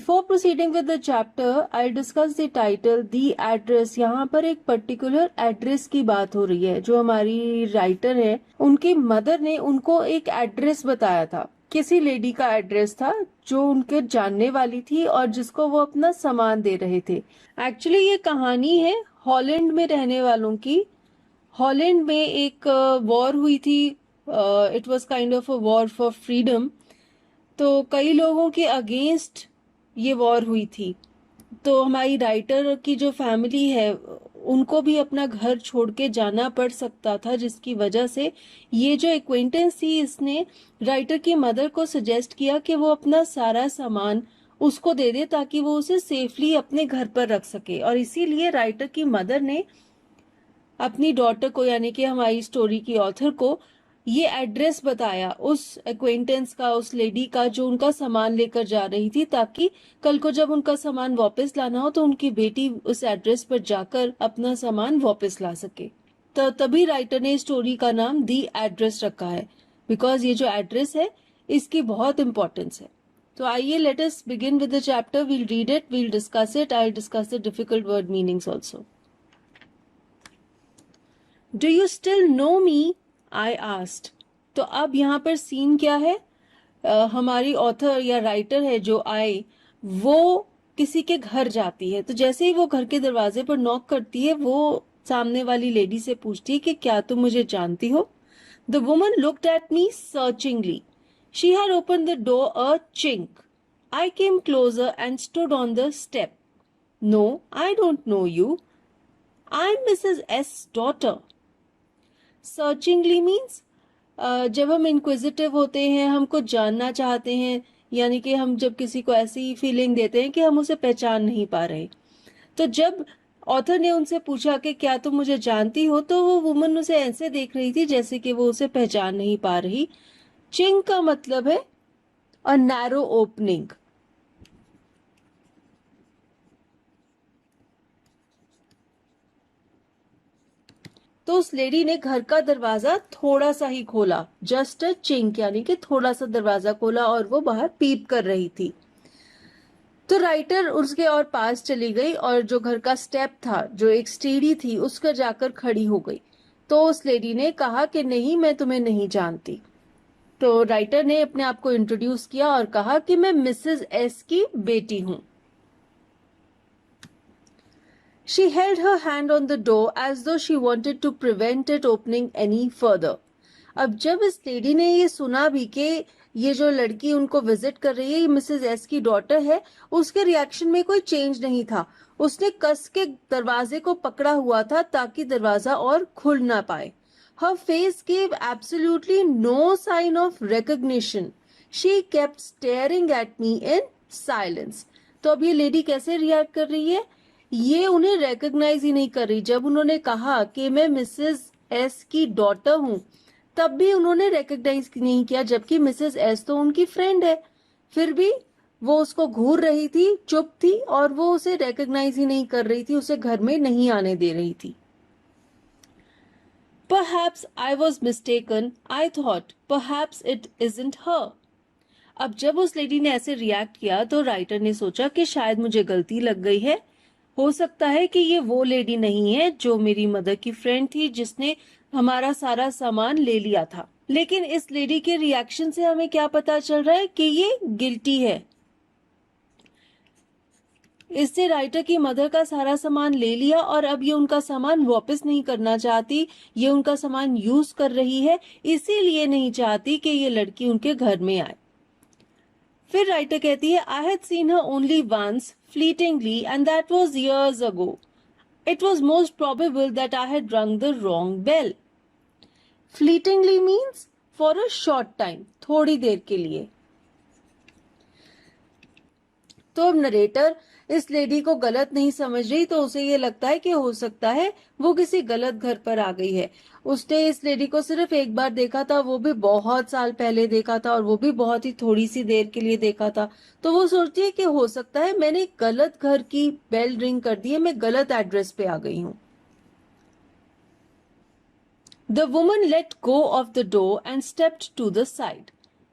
Before proceeding with the chapter I discuss the title the address. यहाँ पर एक particular address की बात हो रही है। जो हमारी राइटर है, उनकी मदर ने उनको एक एड्रेस बताया था, किसी लेडी का एड्रेस था जो उनके जानने वाली थी और जिसको वो अपना सामान दे रहे थे। एक्चुअली ये कहानी है हॉलैंड में रहने वालों की। हॉलैंड में एक वॉर हुई थी। It was kind of a war for freedom. तो कई लोगों के अगेंस्ट ये वॉर हुई थी। तो हमारी राइटर की जो फैमिली है, उनको भी अपना घर छोड़ के जाना पड़ सकता था, जिसकी वजह से ये जो एक्वेंटेंस थी, इसने राइटर की मदर को सजेस्ट किया कि वो अपना सारा सामान उसको दे दे ताकि वो उसे सेफली अपने घर पर रख सके। और इसीलिए राइटर की मदर ने अपनी डॉटर को, यानी कि हमारी स्टोरी की ऑथर को, ये एड्रेस बताया उस एक्वेंटेंस का, उस लेडी का जो उनका सामान लेकर जा रही थी, ताकि कल को जब उनका सामान वापस लाना हो तो उनकी बेटी उस एड्रेस पर जाकर अपना सामान वापस ला सके। तो तभी राइटर ने स्टोरी का नाम दी एड्रेस रखा है, बिकॉज ये जो एड्रेस है इसकी बहुत इंपॉर्टेंस है। तो आइए let us begin with the chapter. We'll read it, we'll discuss it, I discuss the difficult word meanings also. Do you still know me? I asked. तो अब यहाँ पर सीन क्या है? हमारी ऑथर या राइटर है जो आई, वो किसी के घर जाती है। तो जैसे ही वो घर के दरवाजे पर नॉक करती है, वो सामने वाली लेडी से पूछती है कि क्या तुम मुझे जानती हो? The woman looked at me searchingly. She had open the door a chink. I came closer and stood on the step. No, I don't know you. I am Mrs S daughter. Searchingly means जब हम inquisitive होते हैं, हम कुछ जानना चाहते हैं, यानी कि हम जब किसी को ऐसी फीलिंग देते हैं कि हम उसे पहचान नहीं पा रहे। तो जब ऑथर ने उनसे पूछा कि क्या तुम मुझे जानती हो, तो वो वुमन उसे ऐसे देख रही थी जैसे कि वो उसे पहचान नहीं पा रही। चिंक का मतलब है अ नैरो ओपनिंग। तो उस लेडी ने घर का दरवाजा थोड़ा सा ही खोला, जस्ट अ चिंक, यानी कि थोड़ा सा दरवाजा खोला, और वो बाहर पीप कर रही थी। तो राइटर उसके और पास चली गई और जो घर का स्टेप था, जो एक सीढ़ी थी, उस पर जाकर खड़ी हो गई। तो उस लेडी ने कहा कि नहीं, मैं तुम्हें नहीं जानती। तो राइटर ने अपने आप को इंट्रोड्यूस किया और कहा कि मैं मिसेस एस की बेटी हूं। She held her hand on the door as though she wanted to prevent it opening any further. अब जब इस लेडी ने ये सुना भी कि ये जो लड़की उनको विजिट कर रही है ये मिसेस एस की डॉटर है, उसके रिएक्शन में कोई चेंज नहीं था। उसने कस के दरवाजे को पकड़ा हुआ था ताकि दरवाजा और खुल ना पाए। Her face gave absolutely no sign of recognition. She kept staring at me in silence. तो अब ये लेडी कैसे रिएक्ट कर रही है? ये उन्हें रिकॉग्नाइज ही नहीं कर रही। जब उन्होंने कहा कि मैं मिसेस एस की डॉटर हूं, तब भी उन्होंने रिकॉग्नाइज नहीं किया, जबकि मिसेस एस तो उनकी फ्रेंड है। फिर भी वो उसको घूर रही थी, चुप थी, और वो उसे रिकॉग्नाइज ही नहीं कर रही थी, उसे घर में नहीं आने दे रही थी। Perhaps I was mistaken. I thought, perhaps it isn't her. अब जब उस लेडी ने ऐसे रिएक्ट किया तो राइटर ने सोचा कि शायद मुझे गलती लग गई है। हो सकता है कि ये वो लेडी नहीं है जो मेरी मदर की फ्रेंड थी, जिसने हमारा सारा सामान ले लिया था। लेकिन इस लेडी के रिएक्शन से हमें क्या पता चल रहा है कि ये गिल्टी है। इससे राइटर की मदर का सारा सामान ले लिया और अब ये उनका सामान वापस नहीं करना चाहती। ये उनका सामान यूज कर रही है, इसीलिए नहीं चाहती कि ये लड़की उनके घर में आए। फिर राइटर कहती है, I had seen her only once fleetingly and that was years ago. It was most probable that I had rung the wrong bell. Fleetingly means for a short time, थोड़ी देर के लिए। तो अब नरेटर इस lady को गलत नहीं समझ रही, तो उसे ये लगता है कि हो सकता है वो किसी गलत घर पर आ गई है। उसने इस लेडी को सिर्फ एक बार देखा था, वो भी बहुत साल पहले देखा था, और वो भी बहुत ही थोड़ी सी देर के लिए देखा था। तो वो सोचती है कि हो सकता है मैंने गलत घर की बेल रिंग कर दी है, मैं गलत एड्रेस पे आ गई हूँ। The woman let go of the door and stepped to the side.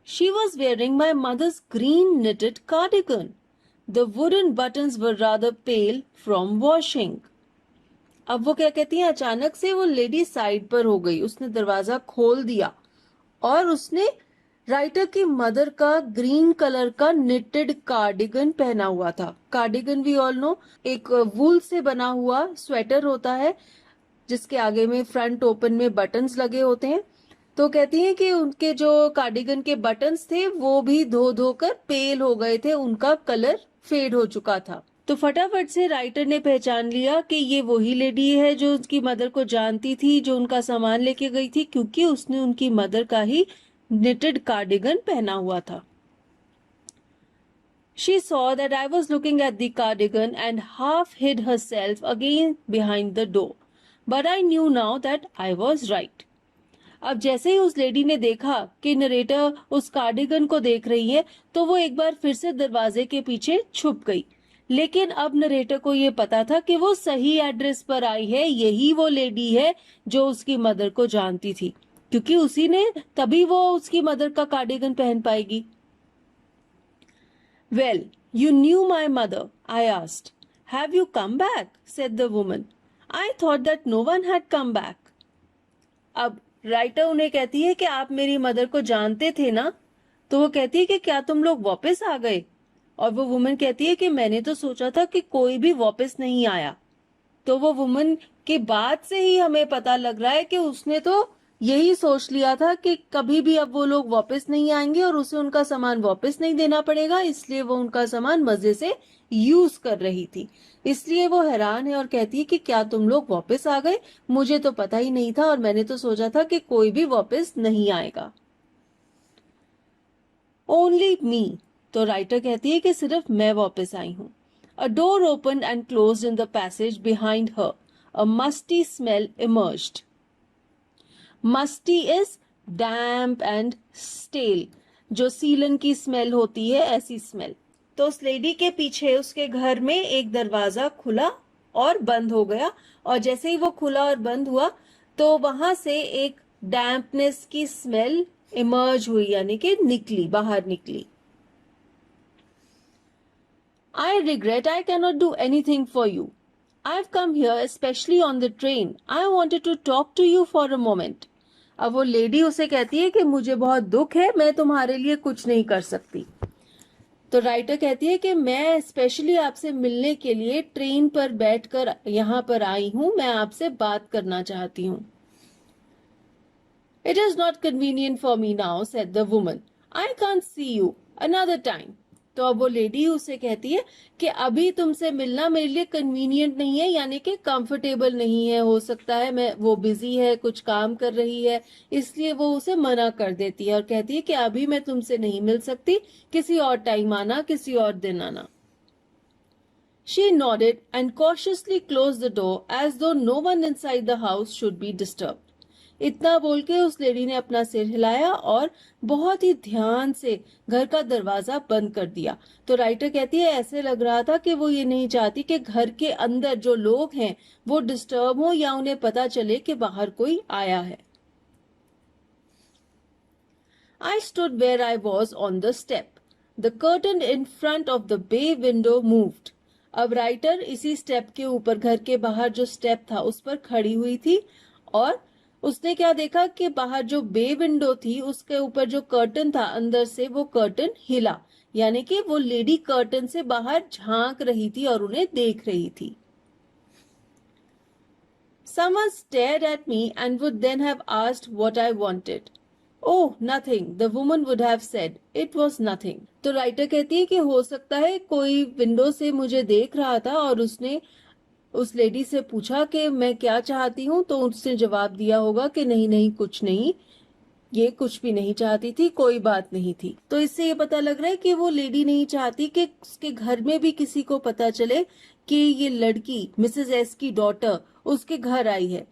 She was wearing my mother's green knitted cardigan. The wooden buttons were rather pale from washing. अब वो क्या कहती है, अचानक से वो लेडी साइड पर हो गई, उसने दरवाजा खोल दिया और उसने राइटर की मदर का ग्रीन कलर का निटेड कार्डिगन पहना हुआ था. कार्डिगन वी ऑल नो, एक वूल से बना हुआ स्वेटर होता है जिसके आगे में फ्रंट ओपन में बटन्स लगे होते हैं. तो कहती हैं कि उनके जो कार्डिगन के बटन्स थे वो भी धो धोकर पेल हो गए थे, उनका कलर फेड हो चुका था. तो फटाफट से राइटर ने पहचान लिया कि ये वही लेडी है जो उसकी मदर को जानती थी, जो उनका सामान लेके गई थी, क्योंकि उसने उनकी मदर का ही knitted cardigan पहना हुआ था. She saw that I was looking at the cardigan and half hid herself again behind the door. But I knew now that I was right. अब जैसे ही उस लेडी ने देखा कि नरेटर उस कार्डिगन को देख रही है, तो वो एक बार फिर से दरवाजे के पीछे छुप गई. लेकिन अब नरेटर को ये पता था कि वो सही एड्रेस पर आई है, यही वो लेडी है जो उसकी मदर को जानती थी, क्योंकि उसी ने तभी वो उसकी मदर का कार्डिगन पहन पाएगी. Well, you knew my mother, I asked. Have you come back? said the woman. I thought that no one had come back. अब राइटर उन्हें कहती है कि आप मेरी मदर को जानते थे ना? तो वो कहती है कि क्या तुम लोग वापस आ गए? और वो वुमन कहती है कि मैंने तो सोचा था कि कोई भी वापस नहीं आया. तो वो वुमन की बात से ही हमें पता लग रहा है कि उसने तो यही सोच लिया था कि कभी भी अब वो लोग वापस नहीं आएंगे और उसे उनका सामान वापस नहीं देना पड़ेगा, इसलिए वो उनका सामान मजे से यूज कर रही थी. इसलिए वो हैरान है और कहती है कि क्या तुम लोग वापस आ गए? मुझे तो पता ही नहीं था और मैंने तो सोचा था कि कोई भी वापस नहीं आएगा. Only me. तो राइटर कहती है कि सिर्फ मैं वापस आई हूं. A door open and closed in the passage behind her. A musty smell emerged. Musty is damp and stale. जो सीलन की स्मेल होती है, ऐसी स्मेल. तो उस लेडी के पीछे उसके घर में एक दरवाजा खुला और बंद हो गया, और जैसे ही वो खुला और बंद हुआ तो वहां से एक डैम्पनेस की स्मेल इमर्ज हुई, यानी कि निकली, बाहर निकली. I regret I cannot do anything for you. I've come here especially on the train. I wanted to talk to you for a moment. अब वो लेडी उसे कहती है कि मुझे बहुत दुख है, मैं तुम्हारे लिए कुछ नहीं कर सकती. तो राइटर कहती है कि मैं स्पेशली आपसे मिलने के लिए ट्रेन पर बैठकर यहाँ पर आई हूँ, मैं आपसे बात करना चाहती हूँ. It is not convenient for me now, said the woman. I can't see you. Another time. तो अब वो लेडी उसे कहती है कि अभी तुमसे मिलना मेरे लिए कन्वीनियंट नहीं है, यानी कि कंफर्टेबल नहीं है, हो सकता है मैं वो बिजी है, कुछ काम कर रही है, इसलिए वो उसे मना कर देती है और कहती है कि अभी मैं तुमसे नहीं मिल सकती, किसी और टाइम आना, किसी और दिन आना. She nodded and cautiously closed the door as though no one inside the house should be disturbed. इतना बोल के उस लेडी ने अपना सिर हिलाया और बहुत ही ध्यान से घर का दरवाजा बंद कर दिया. तो राइटर कहती है ऐसे लग रहा था कि वो ये नहीं चाहती कि घर के अंदर जो लोग हैं वो डिस्टर्ब हो या उन्हें पता चले कि बाहर कोई आया है. I stood where I was on the step. The curtain in front of the bay window moved. अब राइटर इसी स्टेप के ऊपर, घर के बाहर जो स्टेप था उस पर खड़ी हुई थी और उसने क्या देखा कि बाहर जो बे विंडो थी उसके ऊपर जो कर्टन था अंदर से वो कर्टन हिला, यानी कि वो लेडी कर्टन से बाहर झांक रही थी और उन्हें देख रही थी. Someone stared at me and would then have asked what I wanted. Oh, nothing, the woman would have said. It was nothing. तो राइटर कहती है कि हो सकता है कोई विंडो से मुझे देख रहा था और उसने उस लेडी से पूछा कि मैं क्या चाहती हूँ, तो उसने जवाब दिया होगा कि नहीं नहीं कुछ नहीं, ये कुछ भी नहीं चाहती थी, कोई बात नहीं थी. तो इससे ये पता लग रहा है कि वो लेडी नहीं चाहती कि उसके घर में भी किसी को पता चले कि ये लड़की मिसेस एस की डॉटर उसके घर आई है,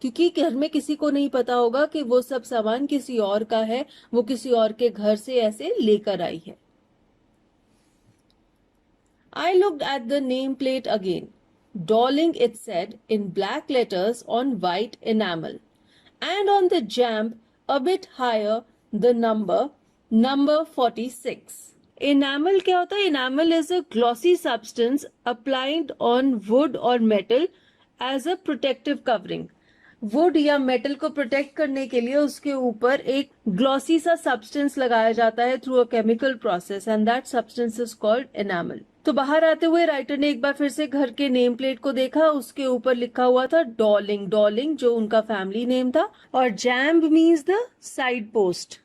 क्योंकि घर में किसी को नहीं पता होगा कि वो सब सामान किसी और का है, वो किसी और के घर से ऐसे लेकर आई है. I looked at the nameplate again. Darling, it said in black letters on white enamel, and on the jamb a bit higher the number 46. Enamel क्या होता है? Enamel is a glossy substance applied on wood or metal as a protective covering. Would या metal को protect करने के लिए उसके ऊपर एक ग्लॉसी सा सब्सटेंस लगाया जाता है through a chemical process, and that substance is called enamel. तो बाहर आते हुए राइटर ने एक बार फिर से घर के नेम प्लेट को देखा, उसके ऊपर लिखा हुआ था डॉलिंग, डॉलिंग जो उनका फैमिली नेम था, और जैम्ब मीन्स द साइड पोस्ट।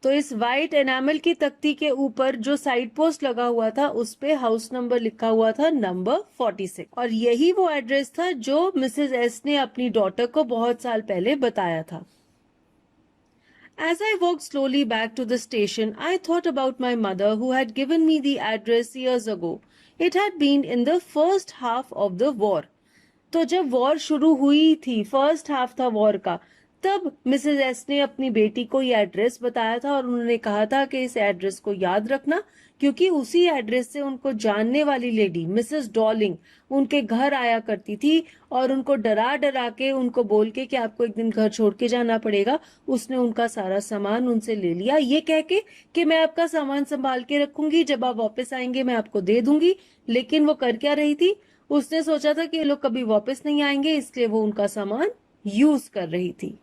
तो इस वाइट एनामल की तख्ती के ऊपर जो साइड पोस्ट लगा हुआ था उस पे हाउस नंबर लिखा हुआ था नंबर 46, और यही वो एड्रेस था जो मिसेस एस ने अपनी डॉटर को बहुत साल पहले बताया था। As I walked slowly back to the station, I thought about my mother who had given me the address years ago. It had been in the first half of the war. तो जब war शुरू हुई थी, first half था war का, तब Mrs S ने अपनी बेटी को ये एड्रेस बताया था और उन्होंने कहा था कि इस एड्रेस को याद रखना, क्योंकि उसी एड्रेस से उनको जानने वाली लेडी मिसेस डॉलिंग उनके घर आया करती थी और उनको डरा डरा के, उनको बोल के कि आपको एक दिन घर छोड़ के जाना पड़ेगा, उसने उनका सारा सामान उनसे ले लिया, ये कह के कि मैं आपका सामान संभाल के रखूंगी, जब आप वापस आएंगे मैं आपको दे दूंगी। लेकिन वो कर क्या रही थी? उसने सोचा था कि ये लोग कभी वापस नहीं आएंगे, इसलिए वो उनका सामान यूज कर रही थी।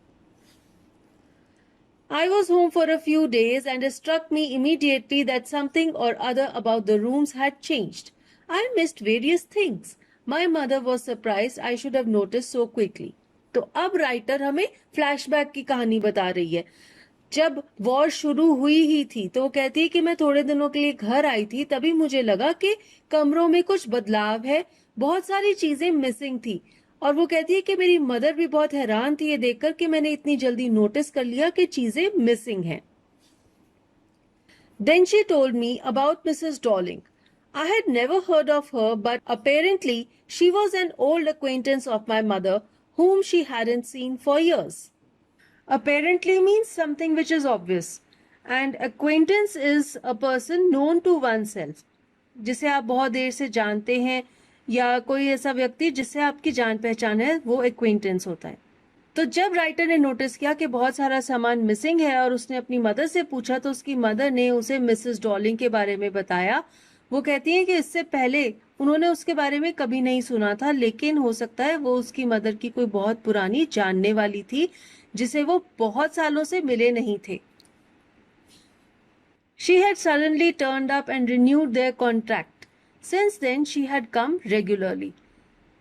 I was home for a few days and it struck me immediately that something or other about the rooms had changed. I missed various things. My mother was surprised I should have noticed so quickly. तो अब writer हमें flashback की कहानी बता रही है। जब war शुरू हुई ही थी तो वो कहती है कि मैं थोड़े दिनों के लिए घर आई थी, तभी मुझे लगा कि कमरों में कुछ बदलाव है, बहुत सारी चीजें मिसिंग थी। और वो कहती है कि मेरी मदर भी बहुत हैरान थी ये देखकर कि मैंने इतनी जल्दी नोटिस कर लिया कि चीजें मिसिंग हैं। Then she told me about Mrs. Dolling. I had never heard of her, but apparently she was an old acquaintance of my mother whom she hadn't seen for years. Apparently means something which is obvious, and acquaintance is a person known to oneself, जिसे आप बहुत देर से जानते हैं, या कोई ऐसा व्यक्ति जिससे आपकी जान पहचान है, वो एक्वेंटेंस होता है। तो जब राइटर ने नोटिस किया कि बहुत सारा सामान मिसिंग है और उसने अपनी मदर से पूछा तो उसकी मदर ने उसे मिसेस डॉलिंग के बारे में बताया। वो कहती है कि इससे पहले उन्होंने उसके बारे में कभी नहीं सुना था, लेकिन हो सकता है वो उसकी मदर की कोई बहुत पुरानी जानने वाली थी जिसे वो बहुत सालों से मिले नहीं थे। She had suddenly turned up and renewed their contract. Since then she had come regularly.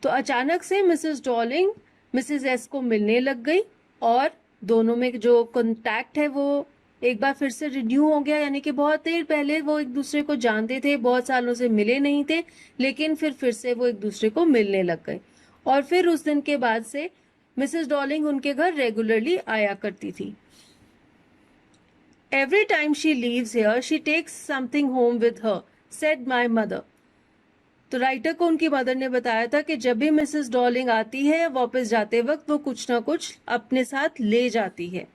तो अचानक से मिसेस डॉलिंग मिसेस एस को मिलने लग गई और दोनों में जो कॉन्टैक्ट है वो एक बार फिर से रिन्यू हो गया, यानी कि बहुत देर पहले वो एक दूसरे को जानते थे, बहुत सालों से मिले नहीं थे, लेकिन फिर से वो एक दूसरे को मिलने लग गए। और फिर उस दिन के बाद से मिसेस डॉलिंग उनके घर रेगुलरली आया करती थी। Every time she leaves here, she takes something home with her, said my mother. तो राइटर को उनकी मदर ने बताया था कि जब भी मिसेस डॉलिंग आती है वापस जाते वक्त वो कुछ ना कुछ अपने साथ ले जाती है।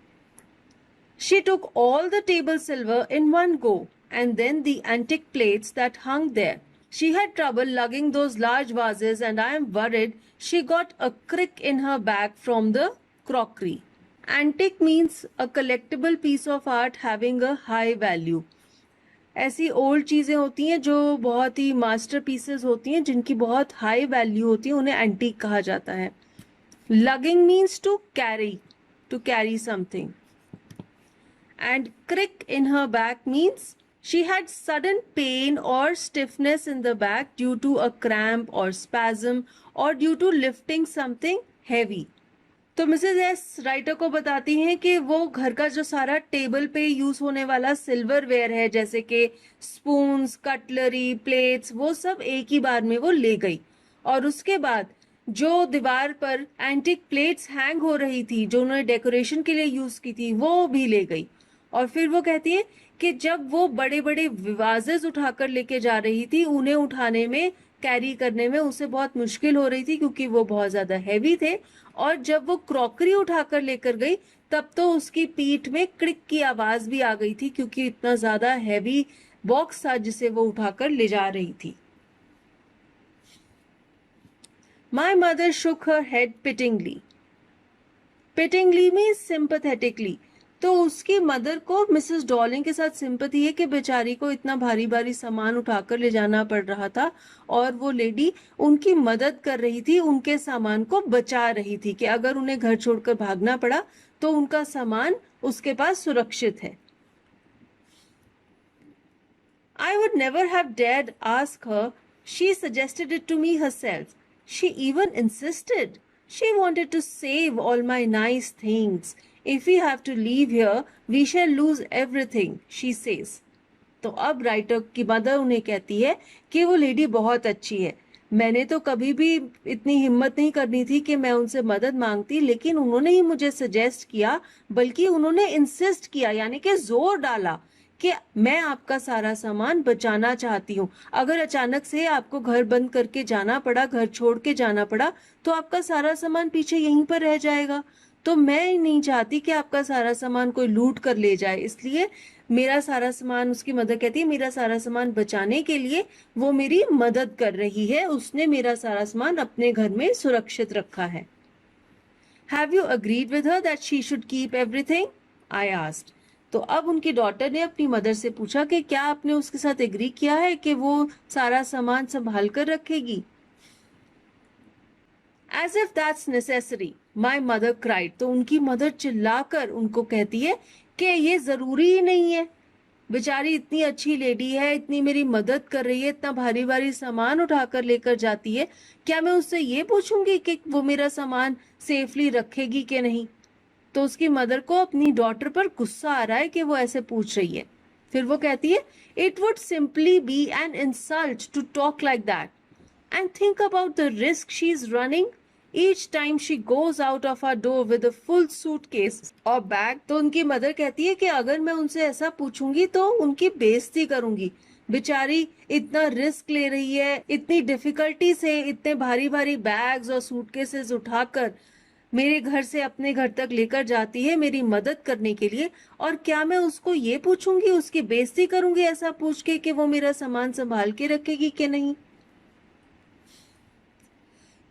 She took all the table silver in one go and then the antique plates that hung there. She had trouble lugging those large vases and I am worried she got a crick in her bag from the crockery. Antique means a collectible piece of art having a high value. ऐसी old चीजें होती हैं जो बहुत ही master pieces होती हैं, जिनकी बहुत हाई वैल्यू होती है, उन्हें एंटीक कहा जाता है। Lugging means to carry something, and crick in her back means she had sudden pain और stiffness in the back due to a cramp और स्पैज्म और due to lifting something heavy. तो मिसेस एस राइटर को बताती हैं कि वो घर का जो सारा टेबल पे यूज होने वाला सिल्वर वेयर है, जैसे कि स्पून्स, कटलरी, प्लेट्स, वो सब एक ही बार में वो ले गई। और उसके बाद जो दीवार पर एंटिक प्लेट्स हैंग हो रही थी जो उन्होंने डेकोरेशन के लिए यूज की थी वो भी ले गई। और फिर वो कहती है कि जब वो बड़े बड़े वाजेस उठाकर लेके जा रही थी, उन्हें उठाने में, कैरी करने में उसे बहुत मुश्किल हो रही थी क्योंकि वो बहुत ज्यादा हैवी थे। और जब वो क्रॉकरी उठाकर लेकर गई तब तो उसकी पीठ में क्लिक की आवाज भी आ गई थी, क्योंकि इतना ज्यादा हैवी बॉक्स था जिसे वो उठाकर ले जा रही थी। My mother shook her head pityingly. Pityingly means sympathetically. तो उसकी मदर को मिसेस डॉलिंग के साथ सिंपैथी है कि बेचारी को इतना भारी भारी सामान उठाकर ले जाना पड़ रहा था और वो लेडी उनकी मदद कर रही थी, उनके सामान को बचा रही थी कि अगर उन्हें घर छोड़कर भागना पड़ा तो उनका सामान उसके पास सुरक्षित है। I would never have dared ask her. She suggested it to me herself. She even insisted. She wanted to save all my nice things. If we have to leave here, we shall lose everything, she says. तो अब writer की mother उन्हें कहती है कि वो lady बहुत अच्छी है। मैंने तो कभी भी इतनी हिम्मत नहीं करनी थी कि मैं उनसे मदद मांगती, लेकिन उन्होंने ही मुझे सजेस्ट किया, बल्कि उन्होंने इंसिस्ट किया, यानी कि जोर डाला कि मैं आपका सारा सामान बचाना चाहती हूँ। अगर अचानक से आपको घर बंद करके जाना पड़ा, घर छोड़ के जाना पड़ा, तो आपका सारा सामान पीछे यहीं पर रह जाएगा। तो मैं नहीं चाहती कि आपका सारा सामान कोई लूट कर ले जाए, इसलिए मेरा सारा सामान, उसकी मदर कहती है, मेरा सारा सामान बचाने के लिए वो मेरी मदद कर रही है, उसने मेरा सारा सामान अपने घर में सुरक्षित रखा है। Have you agreed with her that she should keep everything? I asked. तो अब उनकी डॉटर ने अपनी मदर से पूछा कि क्या आपने उसके साथ एग्री किया है कि वो सारा सामान संभाल कर रखेगी? As if that's necessary, my mother cried. तो उनकी मदर चिल्लाकर उनको कहती है कि ये जरूरी ही नहीं है, बेचारी इतनी अच्छी लेडी है, इतनी मेरी मदद कर रही है, इतना भारी भारी सामान उठाकर लेकर जाती है, क्या मैं उससे ये पूछूंगी कि वो मेरा सामान सेफली रखेगी कि नहीं? तो उसकी मदर को अपनी डॉटर पर गुस्सा आ रहा है कि वो ऐसे पूछ रही है। फिर वो कहती है, it would simply be an insult to talk like that and think about the risk she is running each time she goes out of our door with a full suitcase और बैग। तो उनकी mother कहती है कि अगर मैं उनसे ऐसा पूछूंगी तो उनकी बेइज्जती करूंगी, बेचारी इतना रिस्क ले रही है, इतनी डिफिकल्टी से इतने भारी भारी बैग्स और सूटकेसेस उठाकर मेरे घर से अपने घर तक लेकर जाती है मेरी मदद करने के लिए, और क्या मैं उसको ये पूछूंगी, उसकी बेइज्जती करूंगी ऐसा पूछ के कि वो मेरा सामान संभाल के रखेगी कि नहीं?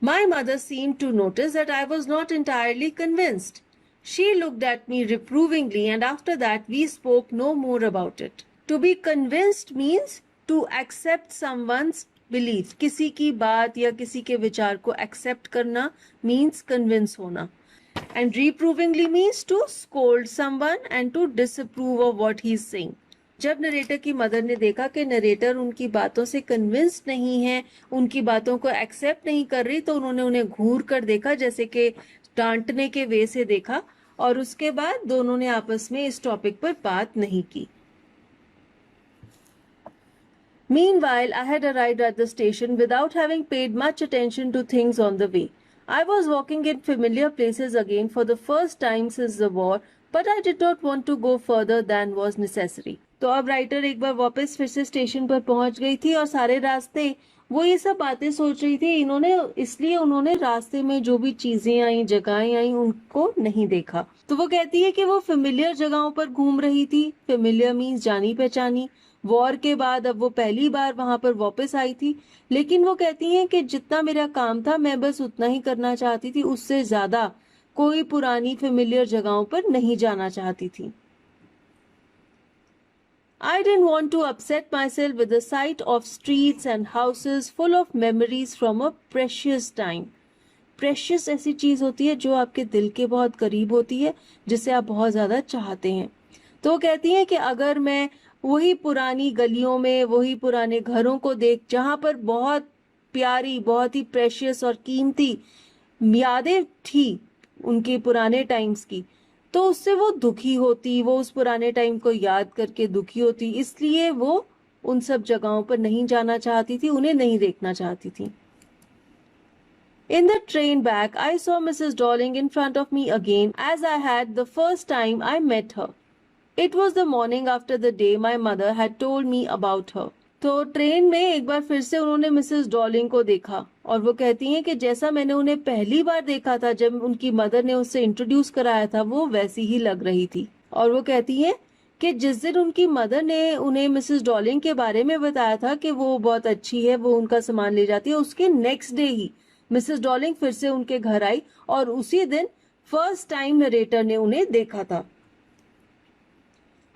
My mother seemed to notice that I was not entirely convinced. She looked at me reprovingly and after that we spoke no more about it. To be convinced means to accept someone's belief. किसी की बात या किसी के विचार को accept करना means convince होना. And reprovingly means to scold someone and to disapprove of what he is saying. जब नरेटर की मदर ने देखा कि नरेटर उनकी बातों से कन्विंस नहीं है, उनकी बातों को एक्सेप्ट नहीं कर रही, तो उन्होंने उन्हें घूर कर देखा, जैसे कि डांटने के वे से देखा, और उसके बाद दोनों ने आपस में इस टॉपिक पर बात नहीं की। Meanwhile, I had arrived at the station without having paid much attention to things on the way. I was walking in familiar places again for the first time since the war, but I did not want to go further than was necessary. तो अब writer एक बार वापस फिर से station पर पहुंच गई थी और सारे रास्ते वो ये सब बातें सोच रही थी, इसलिए उन्होंने रास्ते में जो भी चीजें आई, जगहें आई, उनको नहीं देखा। तो वो कहती है कि वो फेमिलियर जगहों पर घूम रही थी। फेमिलियर मीन्स जानी पहचानी। वॉर के बाद अब वो पहली बार वहां पर वापस आई थी, लेकिन वो कहती हैं कि जितना मेरा काम था मैं बस उतना ही करना चाहती थी, उससे ज्यादा कोई पुरानी फेमिलियर जगहों पर नहीं जाना चाहती थी। I didn't want to upset myself with the sight of streets and houses full of memories from a precious time. Precious ऐसी चीज होती है जो आपके दिल के बहुत करीब होती है, जिसे आप बहुत ज्यादा चाहते हैं। तो वो कहती हैं कि अगर मैं वही पुरानी गलियों में, वही पुराने घरों को देख जहां पर बहुत प्यारी, बहुत ही प्रेशियस और कीमती यादें थी उनके पुराने टाइम्स की, तो उससे वो दुखी होती, वो उस पुराने टाइम को याद करके दुखी होती, इसलिए वो उन सब जगहों पर नहीं जाना चाहती थी, उन्हें नहीं देखना चाहती थी। In the train back, I saw Mrs. Darling in front of me again as I had the first time I met her. It was the morning after the day my mother had told me about her. तो train में एक बार फिर से उन्होंने Mrs Dorling को देखा और वो कहती हैं कि जैसा मैंने उन्हें पहली बार देखा था जब उनकी मदर ने उससे इंट्रोड्यूस कराया था, वो वैसी ही लग रही थी। और वो कहती हैं कि जिस दिन उनकी मदर ने उन्हें मिसेस डॉलिंग के बारे में बताया था कि वो बहुत अच्छी है, वो उनका सामान ले जाती है, उसके नेक्स्ट डे ही मिसेस डॉलिंग फिर से उनके घर आई और उसी दिन फर्स्ट टाइम नरेटर ने उन्हें देखा था।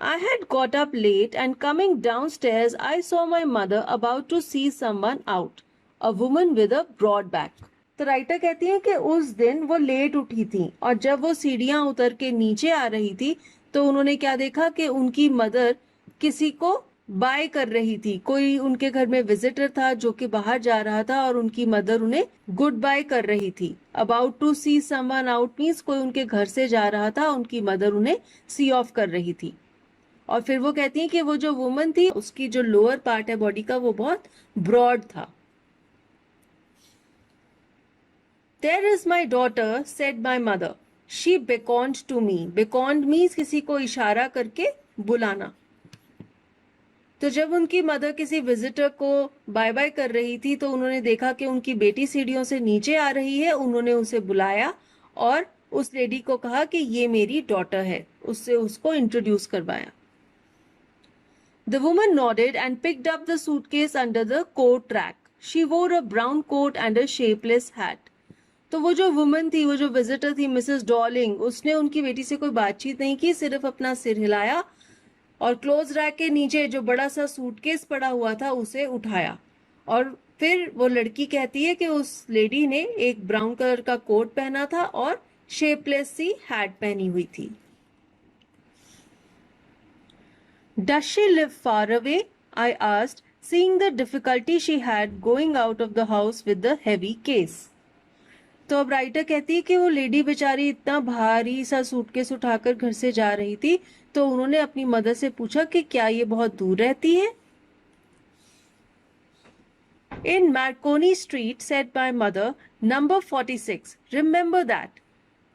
I had got up late and coming downstairs I saw my mother about to see someone out, a woman with a broad back. तो राइटर कहती है कि उस दिन वो लेट उठी थी और जब वो सीढ़ियां उतर के नीचे आ रही थी तो उन्होंने क्या देखा कि उनकी मदर किसी को बाय कर रही थी। कोई उनके घर में विजिटर था जो कि बाहर जा रहा था और उनकी मदर उन्हें गुड बाय कर रही थी। About to see someone out means कोई उनके घर से जा रहा था, उनकी मदर उन्हें सी ऑफ कर रही थी। और फिर वो कहती है कि वो जो वुमन थी उसकी जो लोअर पार्ट है बॉडी का वो बहुत ब्रॉड था। There is my daughter, said my mother. She beckoned to me. Beckoned means किसी को इशारा करके बुलाना। तो जब उनकी मदर किसी विजिटर को बाय बाय कर रही थी तो उन्होंने देखा कि उनकी बेटी सीढ़ियों से नीचे आ रही है। उन्होंने उसे बुलाया और उस लेडी को कहा कि ये मेरी डॉटर है, उससे उसको इंट्रोड्यूस करवाया। The woman nodded and picked up the suitcase under the coat rack. She wore a brown coat and a shapeless hat. तो वो जो वुमन थी, वो जो विजिटर थी मिसेस डॉलिंग, उसने उनकी बेटी से कोई बातचीत नहीं की, सिर्फ अपना सिर हिलाया और क्लोज रैक के नीचे जो बड़ा सा सूटकेस पड़ा हुआ था उसे उठाया। और फिर वो लड़की कहती है कि उस लेडी ने एक ब्राउन कलर का कोट पहना था और शेपलेस सी हैट पहनी हुई थी। Does she live far away? I asked, seeing the difficulty she had going out of the house with the heavy case. तो अब राइटर कहती है कि वो लेडी बेचारी इतना भारी सा सूटकेस उठाकर घर से जा रही थी, तो उन्होंने अपनी मदर से पूछा कि क्या ये बहुत दूर रहती है। In Marconi Street, said my mother, number 46. Remember that.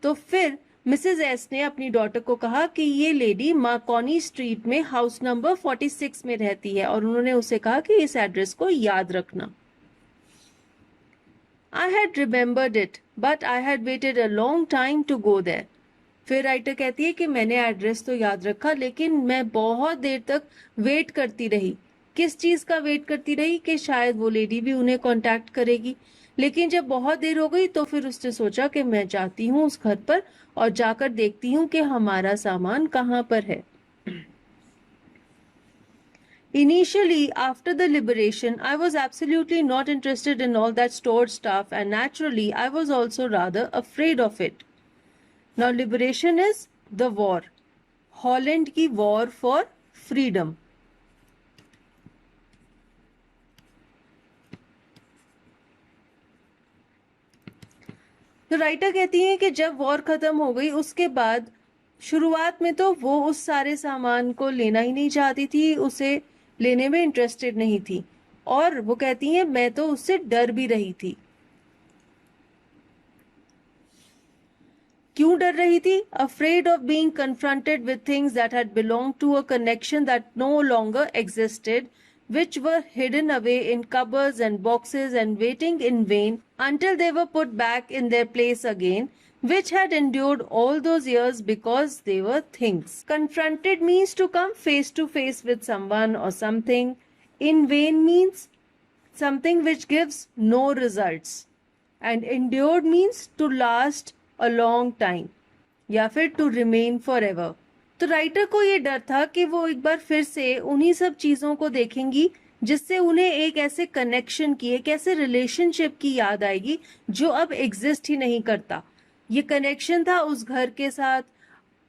तो फिर मिसेज एस ने अपनी डॉटर को कहा कि ये लेडी मार्कोनी स्ट्रीट में हाउस नंबर 46 में रहती है और उन्होंने उसे कहा कि इस एड्रेस को याद रखना। I had remembered it, but I had waited a long time to go there. फिर राइटर कहती है कि मैंने एड्रेस तो याद रखा लेकिन मैं बहुत देर तक वेट करती रही। किस चीज का वेट करती रही? कि शायद वो लेडी भी उन्हें कांटेक्ट करेगी। लेकिन जब बहुत देर हो गई तो फिर उसने सोचा कि मैं जाती हूँ उस घर पर और जाकर देखती हूँ कि हमारा सामान कहाँ पर है। Initially, after the liberation, I was absolutely not interested in all that stored stuff and naturally I was also rather afraid of it. Now liberation is the war. Holland की war for freedom. तो writer कहती है कि जब war खत्म हो गई उसके बाद शुरुआत में तो वो उस सारे सामान को लेना ही नहीं चाहती थी, उसे लेने में इंटरेस्टेड नहीं थी और वो कहती है मैं तो उससे डर भी रही थी। क्यों डर रही थी? Afraid of being confronted with things that had belonged to a connection that no longer existed, which were hidden away in cupboards and boxes and waiting in vain until they were put back in their place again, which had endured all those years because they were things. Confronted means to come face to face with someone or something. In vain means something which gives no results. And endured means to last a long time या फिर to remain forever. तो writer को ये डर था कि वो एक बार फिर से उन्हीं सब चीजों को देखेंगी जिससे उन्हें एक ऐसे कनेक्शन की, एक ऐसे रिलेशनशिप की याद आएगी जो अब एग्जिस्ट ही नहीं करता। ये कनेक्शन था उस घर के साथ,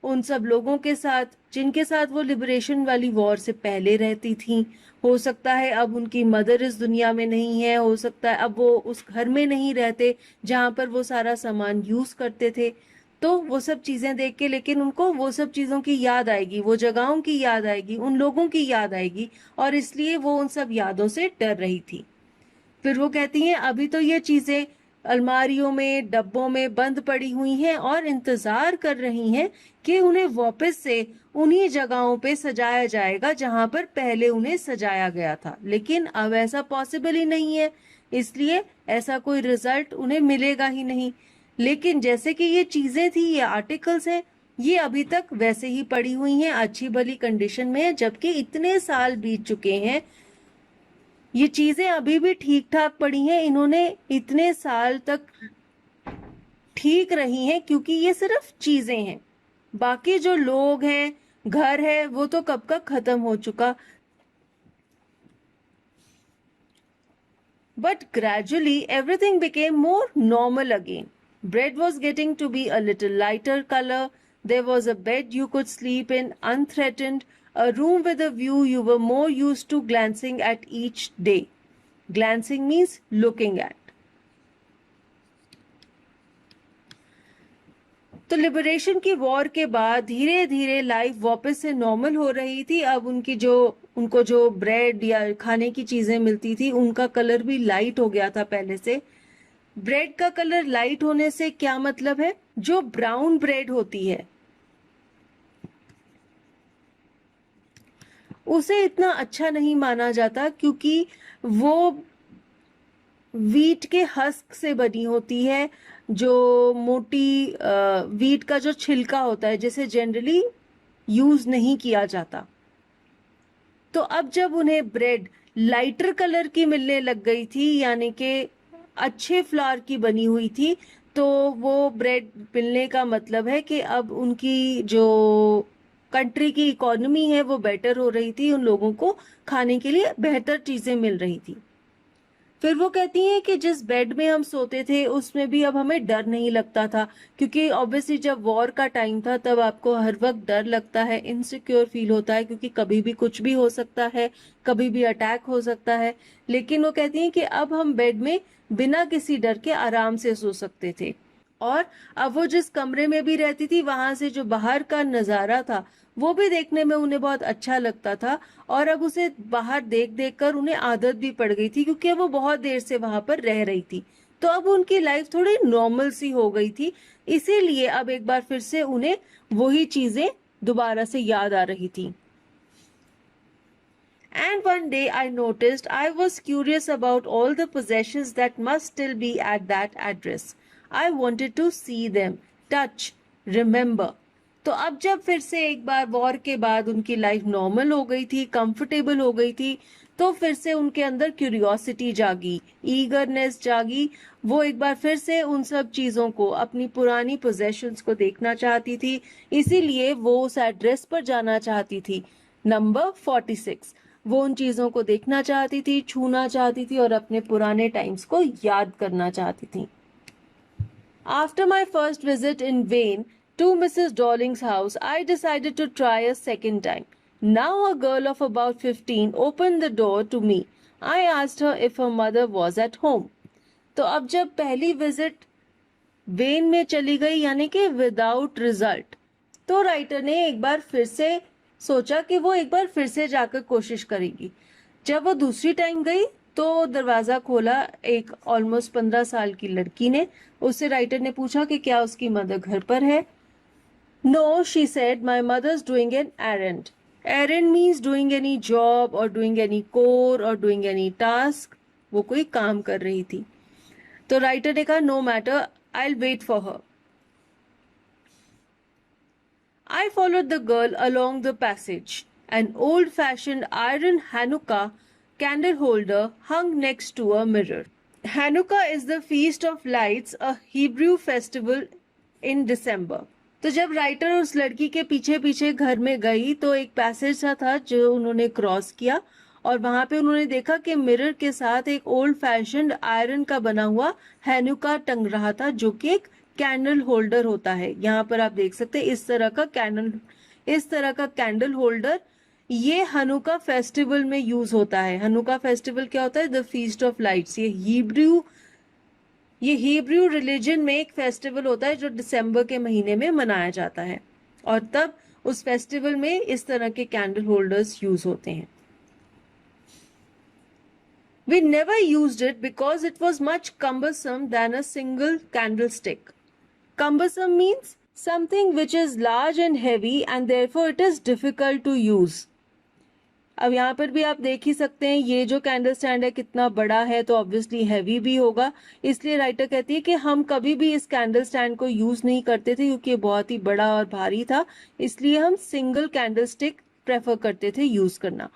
उन सब लोगों के साथ जिनके साथ वो लिबरेशन वाली वॉर से पहले रहती थी। हो सकता है अब उनकी मदर इस दुनिया में नहीं है, हो सकता है अब वो उस घर में नहीं रहते जहाँ पर वो सारा सामान यूज करते थे। तो वो सब चीजें देख के लेकिन उनको वो सब चीजों की याद आएगी, वो जगहों की याद आएगी, उन लोगों की याद आएगी और इसलिए वो उन सब यादों से डर रही थी। फिर वो कहती हैं अभी तो ये चीजें अलमारियों में, डब्बों में बंद पड़ी हुई हैं और इंतजार कर रही हैं कि उन्हें वापस से उन्हीं जगहों पे सजाया जाएगा जहां पर पहले उन्हें सजाया गया था। लेकिन अब ऐसा पॉसिबल ही नहीं है, इसलिए ऐसा कोई रिजल्ट उन्हें मिलेगा ही नहीं। लेकिन जैसे कि ये चीजें थी, ये आर्टिकल्स हैं, ये अभी तक वैसे ही पड़ी हुई हैं, अच्छी भली कंडीशन में है, जबकि इतने साल बीत चुके हैं, ये चीजें अभी भी ठीक ठाक पड़ी हैं। इन्होंने इतने साल तक ठीक रही हैं क्योंकि ये सिर्फ चीजें हैं। बाकी जो लोग हैं, घर है वो तो कब का खत्म हो चुका. But gradually everything became more normal again. Bread was getting to be a little lighter color. There was a bed you could sleep in unthreatened, a room with a view you were more used to glancing at each day. Glancing means looking at. तो liberation की war के बाद धीरे धीरे life वापस से normal हो रही थी. अब उनको जो ब्रेड या खाने की चीजें मिलती थी उनका कलर भी लाइट हो गया था पहले से. ब्रेड का कलर लाइट होने से क्या मतलब है? जो ब्राउन ब्रेड होती है उसे इतना अच्छा नहीं माना जाता क्योंकि वो वीट के हस्क से बनी होती है. जो मोटी वीट का जो छिलका होता है जिसे जनरली यूज नहीं किया जाता. तो अब जब उन्हें ब्रेड लाइटर कलर की मिलने लग गई थी यानी कि अच्छे फ्लावर की बनी हुई थी तो वो ब्रेड मिलने का मतलब है कि अब उनकी जो कंट्री की इकोनॉमी है वो बेटर हो रही थी. उन लोगों को खाने के लिए बेहतर चीजें मिल रही थी. फिर वो कहती हैं कि जिस बेड में हम सोते थे उसमें भी अब हमें डर नहीं लगता था क्योंकि ऑब्वियसली जब वॉर का टाइम था तब आपको हर वक्त डर लगता है, इनसिक्योर फील होता है क्योंकि कभी भी कुछ भी हो सकता है, कभी भी अटैक हो सकता है. लेकिन वो कहती हैं कि अब हम बेड में बिना किसी डर के आराम से सो सकते थे. और अब वो जिस कमरे में भी रहती थी वहां से जो बाहर का नजारा था वो भी देखने में उन्हें बहुत अच्छा लगता था. और अब उसे बाहर देख देख कर उन्हें आदत भी पड़ गई थी क्योंकि वो बहुत देर से वहां पर रह रही थी. तो अब उनकी लाइफ थोड़ी नॉर्मल सी हो गई थी. इसीलिए अब एक बार फिर से उन्हें वही चीजें दोबारा से याद आ रही थी. And one day I noticed I was curious about all the possessions that must still be at that address. I wanted to see them, touch, remember. तो अब जब फिर से एक बार वॉर के बाद उनकी लाइफ नॉर्मल हो गई थी, कंफर्टेबल हो गई थी, तो फिर से उनके अंदर क्यूरियोसिटी जागी, ईगरनेस जागी. वो एक बार फिर से उन सब चीजों को, अपनी पुरानी पोजेशंस को देखना चाहती थी. इसीलिए वो उस एड्रेस पर जाना चाहती थी, नंबर 46. वो उन चीजों को देखना चाहती थी, छूना चाहती थी और अपने पुराने टाइम्स को याद करना चाहती थी. After my first visit in vain to Mrs. Darling's house, I decided to try a second time. Now a girl of about 15 opened the door to me. I asked her if her mother was at home. तो अब जब पहली visit when में चली गई यानी कि without result, तो राइटर ने एक बार फिर से सोचा कि वो एक बार फिर से जाकर कोशिश करेगी. जब वो दूसरी टाइम गई तो दरवाजा खोला एक ऑलमोस्ट 15 साल की लड़की ने. उससे राइटर ने पूछा कि क्या उसकी मदर घर पर है. No, she said, my mother's doing an errand. Errand means doing any job और डूइंग एनी कोर और डूइंग एनी टास्क. वो कोई काम कर रही थी. तो राइटर ने कहा no matter, I will wait for her. I followed the girl along the passage. An old-fashioned iron Hanukkah candle holder hung next to a mirror. Hanukkah is the Feast of Lights, a Hebrew festival in December. तो जब writer उस लड़की के पीछे पीछे घर में गई तो एक पैसेज सा था जो उन्होंने क्रॉस किया और वहां पे उन्होंने देखा कि मिरर के साथ एक ओल्ड फैशन्ड आयरन का बना हुआ हैनुका टंग रहा था जो कि एक कैंडल होल्डर होता है. यहाँ पर आप देख सकते हैं इस तरह का कैंडल होल्डर ये हनुका फेस्टिवल में यूज होता है. हनुका फेस्टिवल क्या होता है? The feast of lights. ये हिब्रू रिलीजन में एक फेस्टिवल होता है जो दिसंबर के महीने में मनाया जाता है और तब उस फेस्टिवल में इस तरह के कैंडल होल्डर्स यूज होते हैं. We never used it because it was much cumbersome than a single candlestick. Cumbersome means something which is large and heavy and therefore it is difficult to use. अब यहाँ पर भी आप देख ही सकते हैं ये जो कैंडल स्टैंड है कितना बड़ा है तो ऑब्वियसली हैवी भी होगा. इसलिए राइटर कहती है कि हम कभी भी इस कैंडल स्टैंड को यूज नहीं करते थे क्योंकि ये बहुत ही बड़ा और भारी था. इसलिए हम सिंगल कैंडल स्टिक प्रेफर करते थे यूज करना.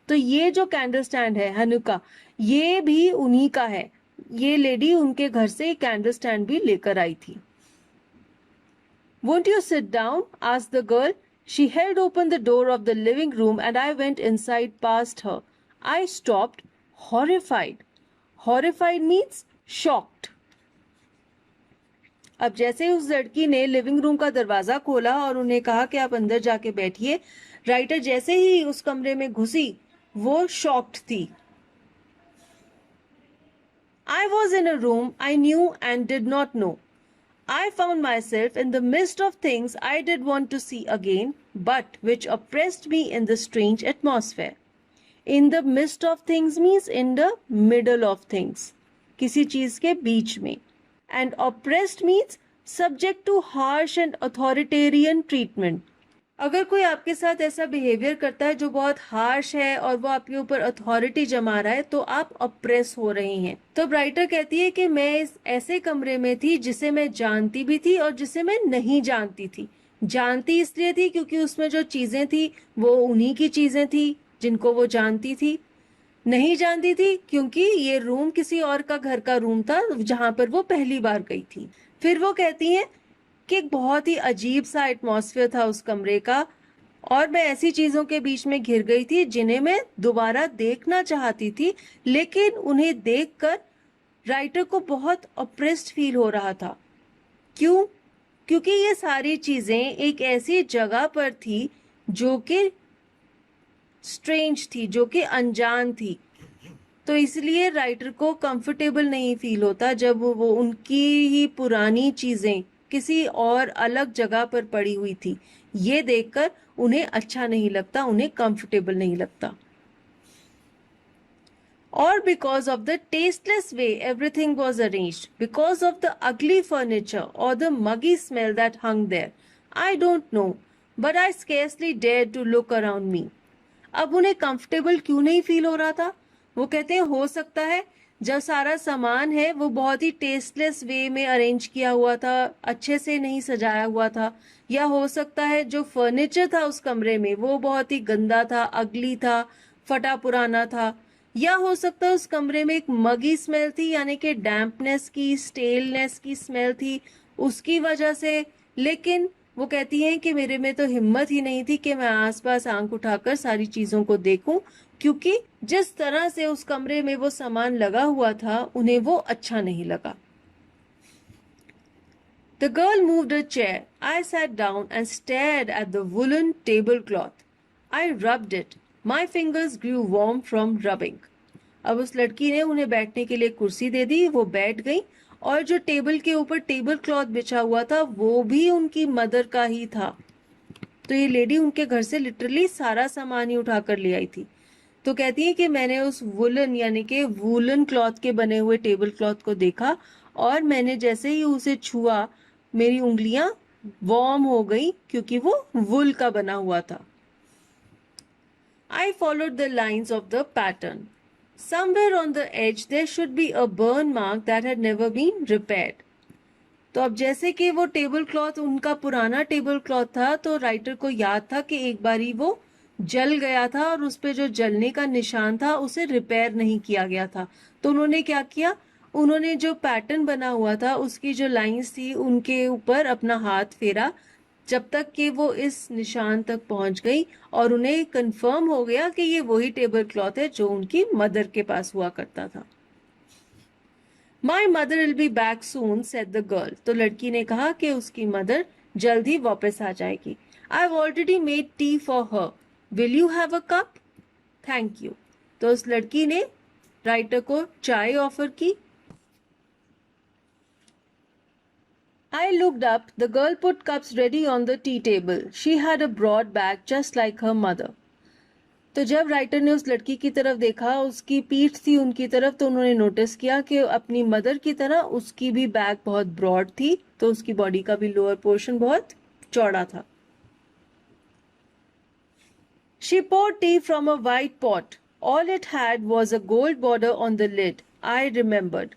तो ये जो कैंडल स्टैंड है हनुका ये भी उन्हीं का है. ये लेडी उनके घर से कैंडल स्टैंड भी लेकर आई थी. Won't you sit down? asked the girl. She held open the door of the living room and I went inside past her. I stopped, horrified. Horrified means shocked. अब जैसे ही उस लड़की ने लिविंग रूम का दरवाजा खोला और उन्हें कहा कि आप अंदर जाके बैठिए, राइटर जैसे ही उस कमरे में घुसी वो शॉक्ड थी. I was in a room I knew and did not know. I found myself in the midst of things I did want to see again, but which oppressed me in the strange atmosphere. In the midst of things means in the middle of things. किसी चीज के बीच में. And oppressed means subject to harsh and authoritarian treatment. अगर कोई आपके साथ ऐसा behaviour करता है जो बहुत हार्श है और वो आपके ऊपर अथॉरिटी जमा रहा है तो आप अप्रेस हो रहे हैं. तो राइटर कहती है कि मैं इस ऐसे कमरे में थी जिसे मैं जानती भी थी और जिसे मैं नहीं जानती थी. जानती इसलिए थी क्योंकि उसमें जो चीजें थी वो उन्हीं की चीजें थी जिनको वो जानती थी. नहीं जानती थी क्योंकि ये रूम किसी और का घर का रूम था जहां पर वो पहली बार गई थी. फिर वो कहती हैं कि एक बहुत ही अजीब सा एटमॉस्फेयर था उस कमरे का और मैं ऐसी चीजों के बीच में घिर गई थी जिन्हें मैं दोबारा देखना चाहती थी, लेकिन उन्हें देखकर राइटर को बहुत ऑप्रेस्ड फील हो रहा था. क्यों? क्योंकि ये सारी चीजें एक ऐसी जगह पर थी जो कि स्ट्रेंज थी, जो कि अनजान थी. तो इसलिए राइटर को कंफर्टेबल नहीं फील होता जब वो उनकी ही पुरानी चीजें किसी और अलग जगह पर पड़ी हुई थी. ये देखकर उन्हें अच्छा नहीं लगता, उन्हें कंफर्टेबल नहीं लगता. Or because of the tasteless way everything was arranged, because of the ugly furniture or the muggy smell that hung there. I don't know, but I scarcely dared to look around me. अब उन्हें comfortable क्यों नहीं feel हो रहा था? वो कहते हैं हो सकता है जब सारा सामान है वो बहुत ही टेस्टलेस वे में अरेंज किया हुआ था, अच्छे से नहीं सजाया हुआ था, या हो सकता है जो फर्नीचर था उस कमरे में वो बहुत ही गंदा था, अगली था, फटा पुराना था, या हो सकता है उस कमरे में एक मगी स्मेल थी यानी कि डैम्पनेस की, स्टेलनेस की स्मेल थी, उसकी वजह से. लेकिन वो कहती हैं कि मेरे में तो हिम्मत ही नहीं थी कि मैं आसपास आंख उठाकर सारी चीजों को देखूं, क्योंकि जिस तरह से उस कमरे में वो सामान लगा हुआ था उन्हें वो अच्छा नहीं लगा. The girl moved a chair. I sat down and stared at the woolen tablecloth. I rubbed it. My fingers grew warm from rubbing. अब उस लड़की ने उन्हें बैठने के लिए कुर्सी दे दी, वो बैठ गई और जो टेबल के ऊपर टेबल क्लॉथ बिछा हुआ था वो भी उनकी मदर का ही था. तो ये लेडी उनके घर से लिटरली सारा सामान ही उठाकर ले आई थी. तो कहती है कि मैंने उस वुलन यानी कि वूलन क्लॉथ के बने हुए टेबल क्लॉथ को देखा और मैंने जैसे ही उसे छुआ मेरी उंगलियां वार्म हो गई क्योंकि वो वुल का बना हुआ था. I followed the lines of the pattern. Somewhere on the edge there should be a burn mark that had never been repaired. तो अब जैसे कि वो टेबल क्लॉथ उनका पुराना टेबल क्लॉथ था तो राइटर को याद था कि एक बारी वो जल गया था और उस पे जो जलने का निशान था उसे रिपेयर नहीं किया गया था. तो उन्होंने क्या किया, उन्होंने जो पैटर्न बना हुआ था उसकी जो लाइंस थी उनके ऊपर अपना हाथ फेरा जब तक कि वो इस निशान तक पहुंच गई और उन्हें कंफर्म हो गया कि ये वही टेबल क्लॉथ है जो उनकी मदर के पास हुआ करता था. My mother will be back soon, said the girl. तो लड़की ने कहा कि उसकी मदर जल्द ही वापस आ जाएगी. I've already made tea for her. Will you have a cup? Thank you. तो उस लड़की ने राइटर को चाय ऑफर की. I looked up. The girl put cups ready on the tea table. She had a broad back just like her mother. तो जब writer ने उस लड़की की तरफ देखा, उसकी पीठ थी उनकी तरफ, तो उन्होंने नोटिस किया कि अपनी मदर की तरह उसकी भी बैक बहुत ब्रॉड थी, तो उसकी बॉडी का भी लोअर पोर्शन बहुत चौड़ा था. She poured tea from a white pot. All it had was a gold border on the lid. I remembered.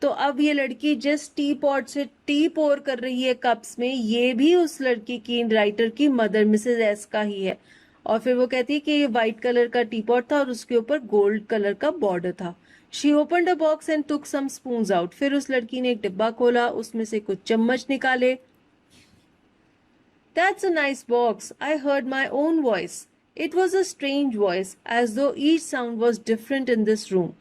तो अब ये लड़की जिस टी पॉट से टी पोर कर रही है कप्स में, ये भी उस लड़की की, राइटर की मदर मिसेस एस का ही है. और फिर वो कहती है कि ये व्हाइट कलर का टी पॉट था और उसके ऊपर गोल्ड कलर का बॉर्डर था. She opened a box and took some spoons out. फिर उस लड़की ने एक डिब्बा खोला, उसमें से कुछ चम्मच निकाले. That's a nice box. I heard my own voice. It was a strange voice, as though each sound was different in this room.